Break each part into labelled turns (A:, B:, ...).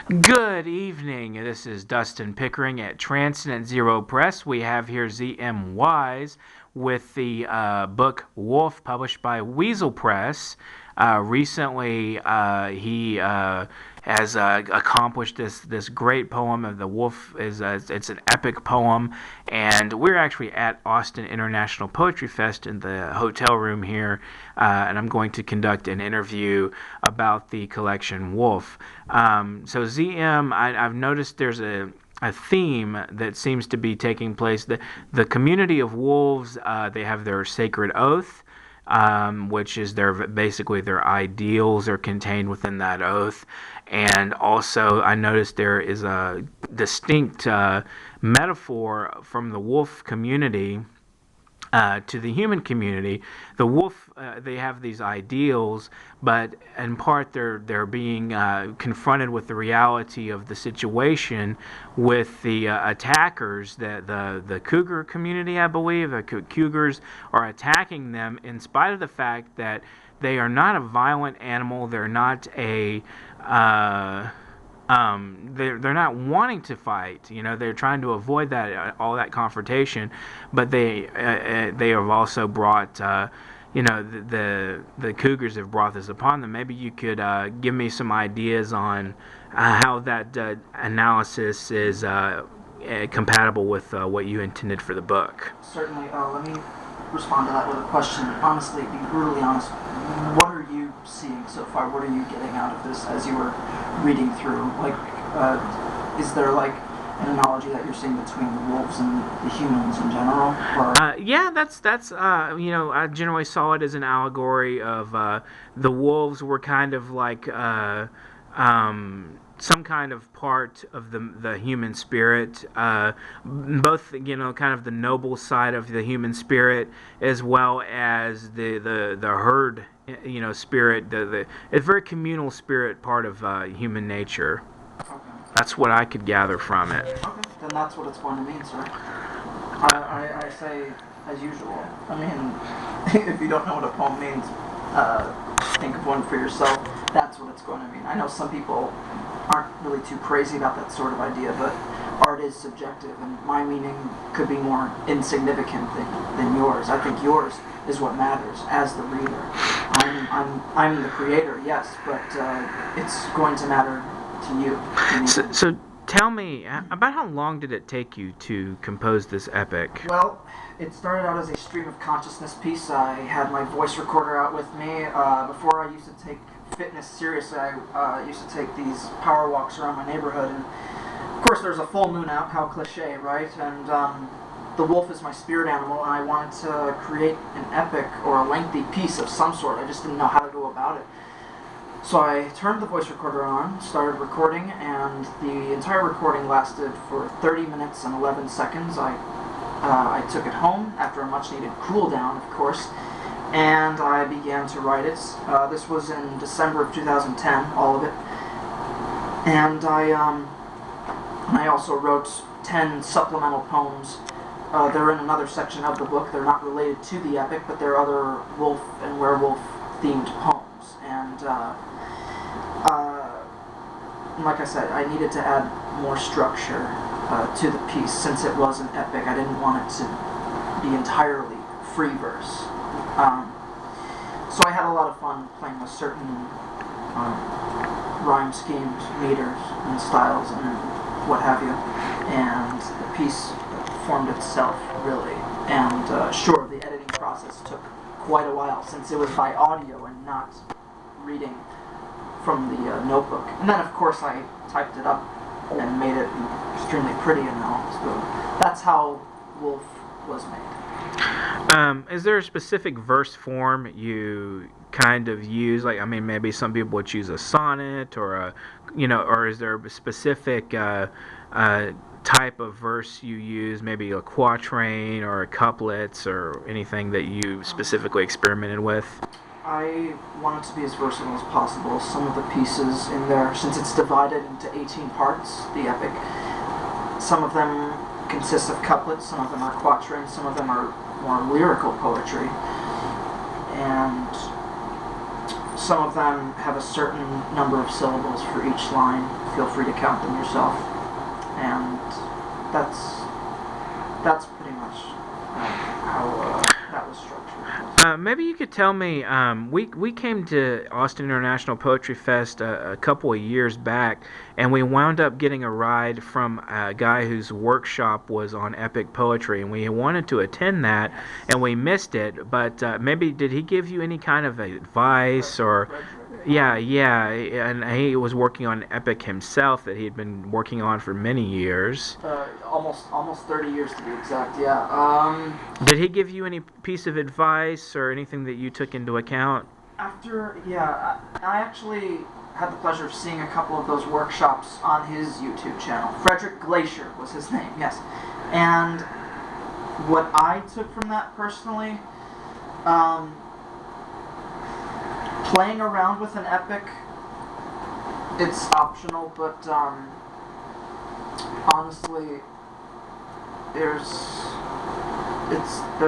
A: Good evening. This is Dustin Pickering at Transcendent Zero Press. We have here Z.M. Wise with the book Wolf, published by Weasel Press. Recently, he has accomplished this great poem of the wolf. It's an epic poem, and we're actually at Austin International Poetry Fest in the hotel room here, and I'm going to conduct an interview about the collection Wolf. So ZM, I've noticed there's a theme that seems to be taking place. The community of wolves, they have their sacred oath, which is basically their ideals are contained within that oath. And also, I noticed there is a distinct metaphor from the wolf community to the human community. The wolf, they have these ideals, but in part they're being confronted with the reality of the situation with the attackers. The cougar community, I believe, the cougars are attacking them in spite of the fact that they are not a violent animal. They're not a they're not wanting to fight. They're trying to avoid that all that confrontation, but they have also brought the cougars have brought this upon them. Maybe you could give me some ideas on how that analysis is compatible with what you intended for the book.
B: Certainly. Let me respond to that with a question. Honestly, be brutally honest. What are you seeing so far? What are you getting out of this as you were reading through? Is there an analogy that you're seeing between the wolves and the humans in general?
A: Yeah, that's I generally saw it as an allegory of the wolves were kind of like some kind of part of the human spirit, both kind of the noble side of the human spirit as well as the herd spirit, it's very communal spirit part of human nature.
B: Okay.
A: That's what I could gather from it.
B: Okay, then that's what it's going to mean, sir. I say, as usual. I mean, if you don't know what a poem means, think of one for yourself. That's what it's going to mean. I know some people aren't really too crazy about that sort of idea, but art is subjective, and my meaning could be more insignificant than yours. I think yours is what matters as the reader. I'm the creator, yes, but it's going to matter to you.
A: So tell me, about how long did it take you to compose this epic?
B: Well, it started out as a stream of consciousness piece. I had my voice recorder out with me. Before I used to take fitness seriously, I used to take these power walks around my neighborhood, and of course there's a full moon out, how cliche, right? And the wolf is my spirit animal, and I wanted to create an epic or a lengthy piece of some sort. I just didn't know how to go about it. So I turned the voice recorder on, started recording, and the entire recording lasted for 30 minutes and 11 seconds. I took it home after a much-needed cool-down, of course, and I began to write it. This was in December of 2010, all of it. And I also wrote 10 supplemental poems. They're in another section of the book. They're not related to the epic, but they're other wolf and werewolf-themed poems. And like I said, I needed to add more structure to the piece. Since it was an epic, I didn't want it to be entirely free verse. So I had a lot of fun playing with certain rhyme schemes, meters, and styles, and what have you. And the piece formed itself, really. And sure, the editing process took quite a while, since it was by audio and not reading from the notebook. And then, of course, I typed it up and made it extremely pretty and all. So that's how Wolf was made.
A: Is there a specific verse form you kind of use? Maybe some people would choose a sonnet, or or is there a specific type of verse you use? Maybe a quatrain or a couplets or anything that you specifically experimented with?
B: I want it to be as versatile as possible. Some of the pieces in there, since it's divided into 18 parts, the epic, some of them consist of couplets, some of them are quatrains, some of them are more lyrical poetry, and some of them have a certain number of syllables for each line. feel free to count them yourself. And that's pretty much how that was structured.
A: Maybe you could tell me, we came to Austin International Poetry Fest a couple of years back, and we wound up getting a ride from a guy whose workshop was on epic poetry, and we wanted to attend that, and we missed it, but maybe did he give you any kind of advice or... Yeah, and he was working on epic himself that he had been working on for many years.
B: Almost 30 years to be exact. Yeah.
A: Did he give you any piece of advice or anything that you took into account?
B: I actually had the pleasure of seeing a couple of those workshops on his YouTube channel. Frederick Glacier was his name. Yes, and what I took from that personally. Playing around with an epic, it's optional, but honestly, there's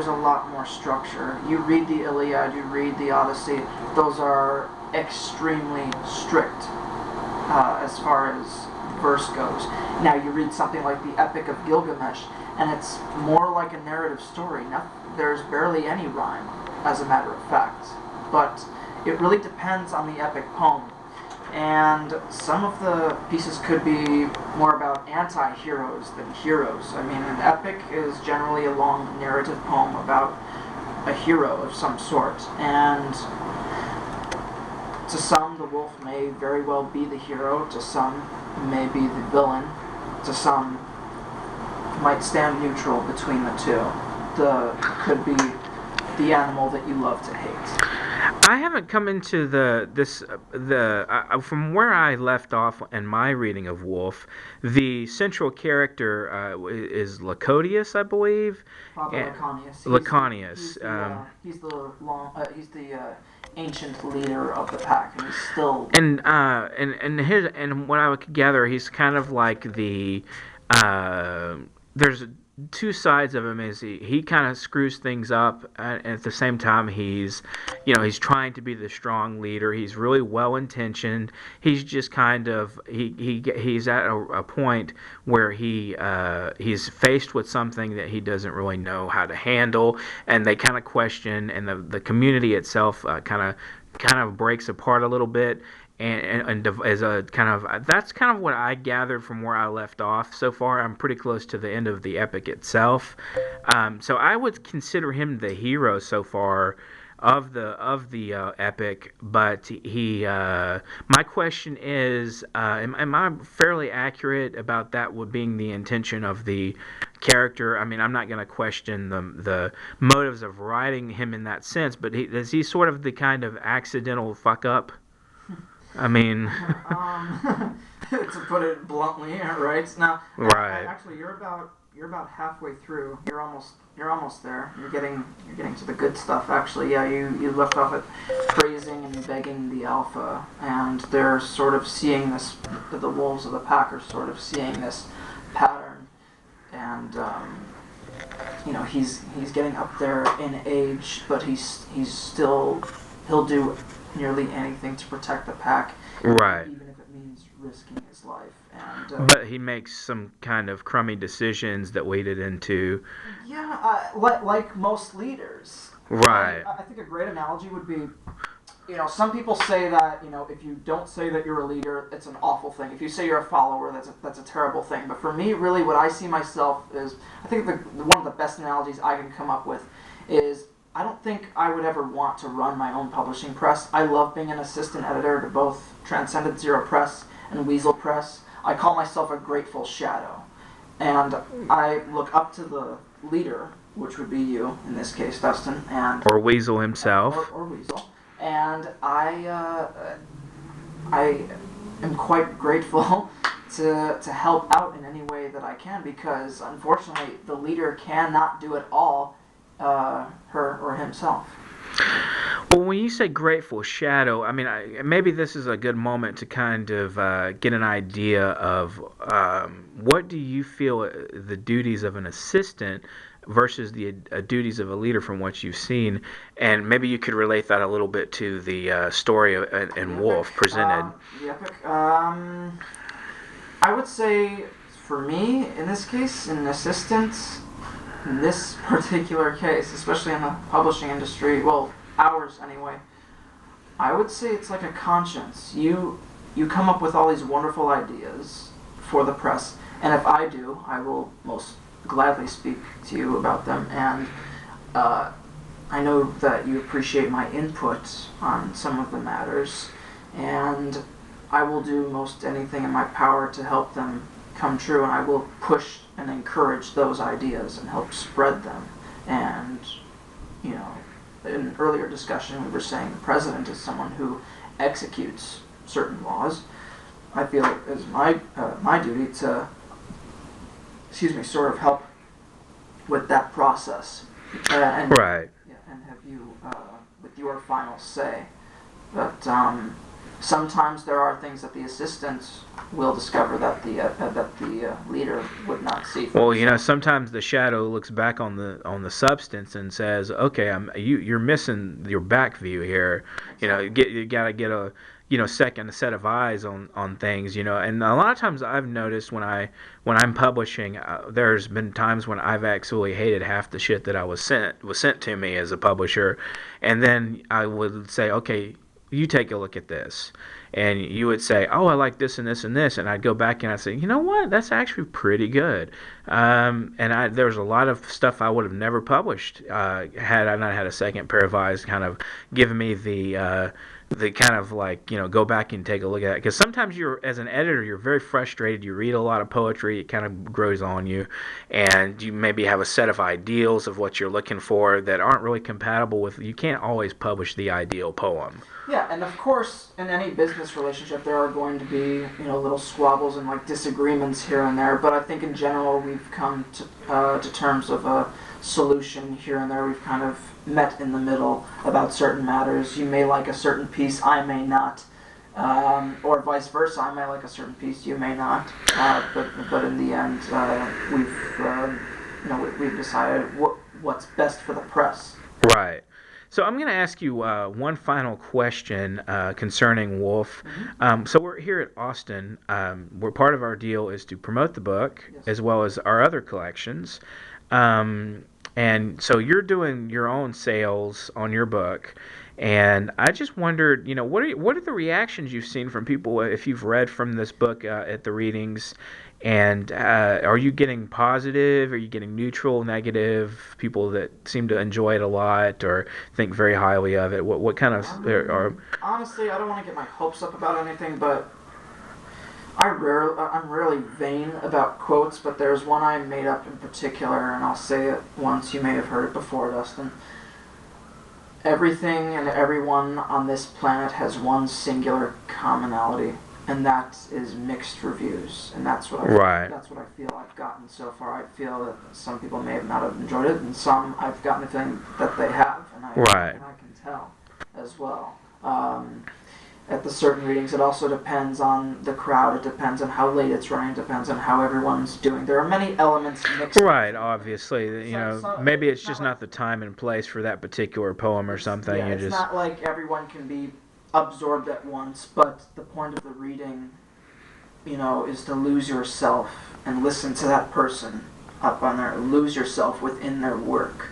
B: a lot more structure. You read the Iliad, you read the Odyssey; those are extremely strict as far as verse goes. Now you read something like the Epic of Gilgamesh, and it's more like a narrative story. Now, there's barely any rhyme, as a matter of fact, but it really depends on the epic poem, and some of the pieces could be more about anti-heroes than heroes. I mean, an epic is generally a long narrative poem about a hero of some sort, and to some the wolf may very well be the hero, to some may be the villain, to some might stand neutral between the two. Could be the animal that you love to hate.
A: I haven't come into from where I left off in my reading of Wolf. The central character is Laconius, I believe.
B: Father Laconius.
A: Laconius.
B: He's the ancient leader of the pack, and he's still.
A: And what I would gather, he's kind of like the. There's two sides of him. Is he kind of screws things up, and at the same time he's trying to be the strong leader. He's really well intentioned. He's just kind of he's at a point where he's faced with something that he doesn't really know how to handle, and they kind of question, and the community itself kind of breaks apart a little bit. And as a kind of that's kind of what I gathered from where I left off. So far, I'm pretty close to the end of the epic itself. So I would consider him the hero so far of the epic. But my question is, am I fairly accurate about that being the intention of the character? I mean, I'm not going to question the motives of writing him in that sense, but is he sort of the kind of accidental fuck up? I mean,
B: to put it bluntly, right? Now,
A: right.
B: Actually, you're about halfway through. You're almost there. You're getting to the good stuff. Actually, yeah. You left off at praising and begging the alpha, and they're sort of seeing this. The wolves of the pack are sort of seeing this pattern, and he's getting up there in age, but he'll do nearly anything to protect the pack,
A: right?
B: Even if it means risking his life. And
A: but he makes some kind of crummy decisions that waded into.
B: Yeah, like most leaders.
A: Right.
B: I think a great analogy would be, some people say that if you don't say that you're a leader, it's an awful thing. If you say you're a follower, that's a terrible thing. But for me, really, what I see myself is, I think one of the best analogies I can come up with is, I don't think I would ever want to run my own publishing press. I love being an assistant editor to both Transcendent Zero Press and Weasel Press. I call myself a grateful shadow. And I look up to the leader, which would be you, in this case, Dustin.
A: Or Weasel himself.
B: Or Weasel. And I am quite grateful to help out in any way that I can, because unfortunately the leader cannot do it all. Her or himself.
A: Well, when you say grateful shadow, I mean, maybe this is a good moment to kind of get an idea of what do you feel the duties of an assistant versus the duties of a leader from what you've seen, and maybe you could relate that a little bit to the story and Wolf presented.
B: The epic. would say, for me, in this case, an assistant, in this particular case, especially in the publishing industry, well, ours anyway, I would say it's like a conscience. You come up with all these wonderful ideas for the press, and if I do, I will most gladly speak to you about them, and I know that you appreciate my input on some of the matters, and I will do most anything in my power to help them come true, and I will push and encourage those ideas and help spread them. And, you know, in an earlier discussion we were saying the president is someone who executes certain laws. I feel it is my duty to, sort of help with that process.
A: Right.
B: And have you with your final say. But sometimes there are things that the assistants will discover that the leader would not see.
A: Well, you know, sometimes the shadow looks back on the substance and says, "Okay, you're missing your back view here. You know, you gotta get a second set of eyes on things. You know, and a lot of times I've noticed when I'm publishing, there's been times when I've actually hated half the shit that was sent to me as a publisher, and then I would say, okay, you take a look at this, and you would say, oh, I like this and this and this, and I'd go back and I'd say, you know what, that's actually pretty good. There's a lot of stuff I would have never published had I not had a second pair of eyes kind of giving me the kind of like, you know, go back and take a look at it. Because sometimes as an editor, you're very frustrated. You read a lot of poetry, it kind of grows on you, and you maybe have a set of ideals of what you're looking for that aren't really compatible with. You can't always publish the ideal poem.
B: Yeah, and of course, in any business relationship, there are going to be, you know, little squabbles and like disagreements here and there. But I think in general, we've come to terms of a solution here and there. We've kind of met in the middle about certain matters. You may like a certain piece, I may not, or vice versa. I may like a certain piece, you may not. But in the end, we've decided what's best for the press.
A: Right. So I'm going to ask you one final question concerning Wolf.
B: Mm-hmm.
A: So we're here at Austin. Where part of our deal is to promote the book, yes, as well as our other collections. And so you're doing your own sales on your book. And I just wondered, you know, what are the reactions you've seen from people if you've read from this book at the readings? And are you getting positive? Are you getting neutral, negative? People that seem to enjoy it a lot or think very highly of it. What kind of are?
B: Honestly, I don't want to get my hopes up about anything, but I'm rarely vain about quotes. But there's one I made up in particular, and I'll say it once. You may have heard it before, Dustin. Everything and everyone on this planet has one singular commonality, and that is mixed reviews. And that's what that's what I feel I've gotten so far. I feel that some people may not have enjoyed it, and some I've gotten the feeling that they have, and I can tell as well. At the certain readings, it also depends on the crowd. It depends on how late it's running. It depends on how everyone's doing. There are many elements mixed.
A: Right, obviously, maybe it's just not the time and place for that particular poem or something.
B: Yeah, it's not like everyone can be absorbed at once, but the point of the reading, you know, is to lose yourself and listen to that person up on there. Lose yourself within their work.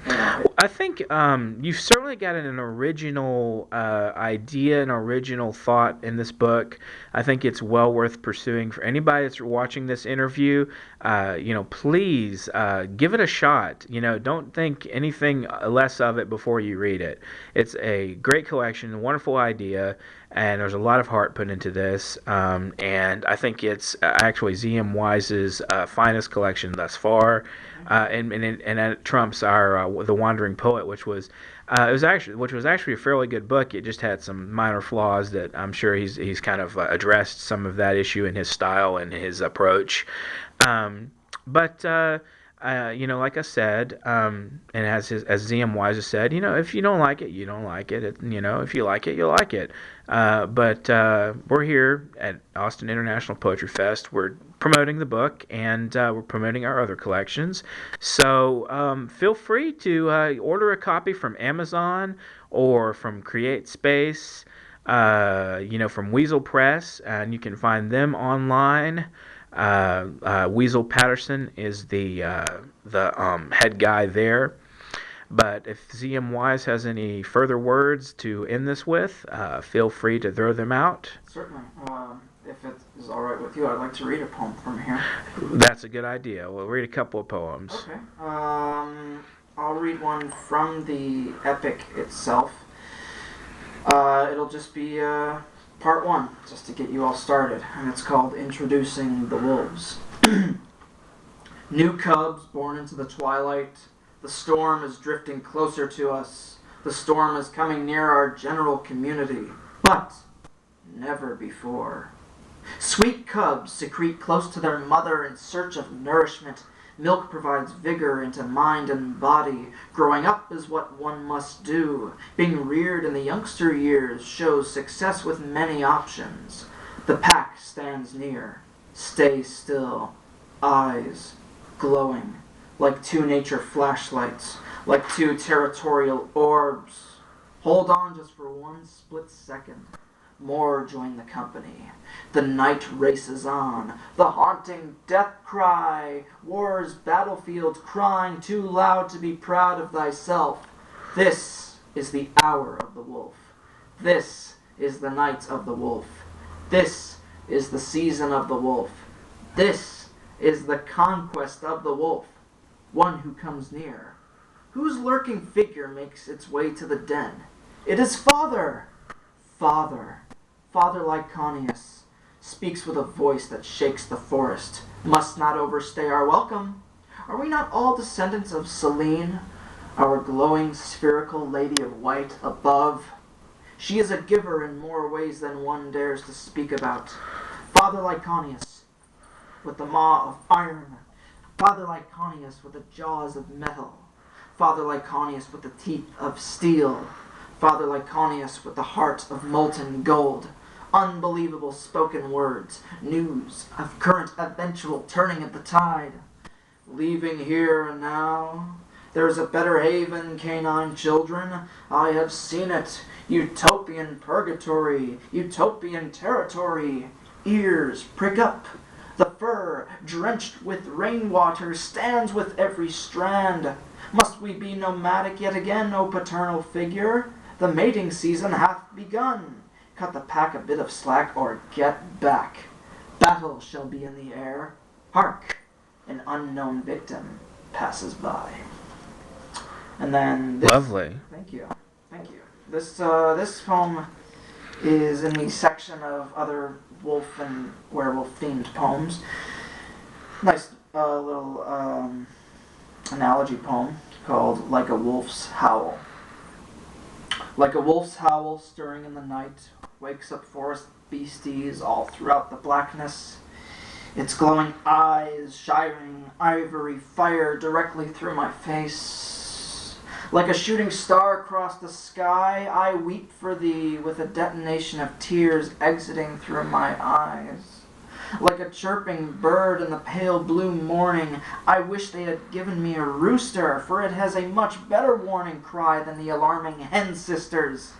B: You know,
A: I think you've certainly got an original idea, an original thought in this book. I think it's well worth pursuing for anybody that's watching this interview. Please give it a shot. You know, don't think anything less of it before you read it. It's a great collection, a wonderful idea, and there's a lot of heart put into this. And I think it's actually Z.M. Wise's finest collection thus far. And it trumps our The Wandering Poet, which was actually a fairly good book. It just had some minor flaws that I'm sure he's kind of addressed some of that issue in his style and his approach. Like I said, and as Z.M. Wise has said, you know, if you don't like it, you don't like it. If you like it, you like it. But we're here at Austin International Poetry Fest. We're promoting the book, and we're promoting our other collections. So feel free to order a copy from Amazon or from CreateSpace. from Weasel Press, and you can find them online. Weasel Patterson is the head guy there. But if ZM Wise has any further words to end this with, feel free to throw them out.
B: Certainly. If it is all right with you, I'd like to read a poem from here.
A: That's a good idea. We'll read a couple of poems.
B: Okay. I'll read one from the epic itself. It'll just be part one, just to get you all started, and it's called Introducing the Wolves. New cubs born into the twilight. The storm is drifting closer to us. The storm is coming near our general community, but never before. Sweet cubs secrete close to their mother in search of nourishment. Milk provides vigor into mind and body. Growing up is what one must do. Being reared in the youngster years shows success with many options. The pack stands near. Stay still. Eyes glowing. Like two nature flashlights. Like two territorial orbs. Hold on just for one split second. More join the company. The night races on. The haunting death cry. War's battlefield crying too loud to be proud of thyself. This is the hour of the wolf. This is the night of the wolf. This is the season of the wolf. This is the conquest of the wolf. One who comes near. Whose lurking figure makes its way to the den? It is Father! Father. Father Lyconius speaks with a voice that shakes the forest. Must not overstay our welcome. Are we not all descendants of Selene, our glowing spherical lady of white above? She is a giver in more ways than one dares to speak about. Father Lyconius, with the maw of iron. Father Lyconius with the jaws of metal. Father Lyconius with the teeth of steel. Father Lyconius with the heart of molten gold. Unbelievable spoken words, news of current eventual turning of the tide. Leaving here and now, there is a better haven, canine children. I have seen it. Utopian purgatory, utopian territory. Ears prick up. The fur, drenched with rainwater, stands with every strand. Must we be nomadic yet again, O paternal figure? The mating season hath begun. Cut the pack a bit of slack, or get back. Battle shall be in the air. Hark! An unknown victim passes by. And then this,
A: Lovely.
B: Thank you. This poem is in the section of other wolf and werewolf themed poems. Nice little analogy poem called Like a Wolf's Howl. Like a wolf's howl stirring in the night, wakes up forest beasties all throughout the blackness. Its glowing eyes shining ivory fire directly through my face. Like a shooting star across the sky, I weep for thee with a detonation of tears exiting through my eyes. Like a chirping bird in the pale blue morning, I wish they had given me a rooster, for it has a much better warning cry than the alarming hen sisters.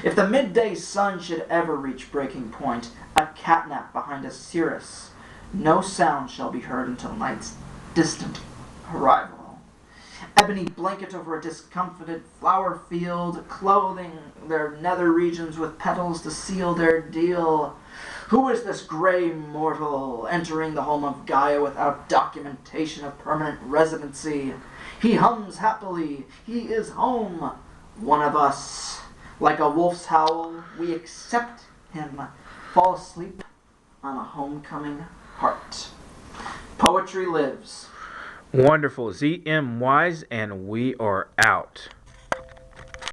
B: If the midday sun should ever reach breaking point, a catnap behind a cirrus, no sound shall be heard until night's distant arrival. Ebony blanket over a discomfited flower field, clothing their nether regions with petals to seal their deal. Who is this gray mortal entering the home of Gaia without documentation of permanent residency? He hums happily. He is home. One of us. Like a wolf's howl, we accept him. Fall asleep on a homecoming heart. Poetry lives.
A: Wonderful. ZM Wise, and we are out.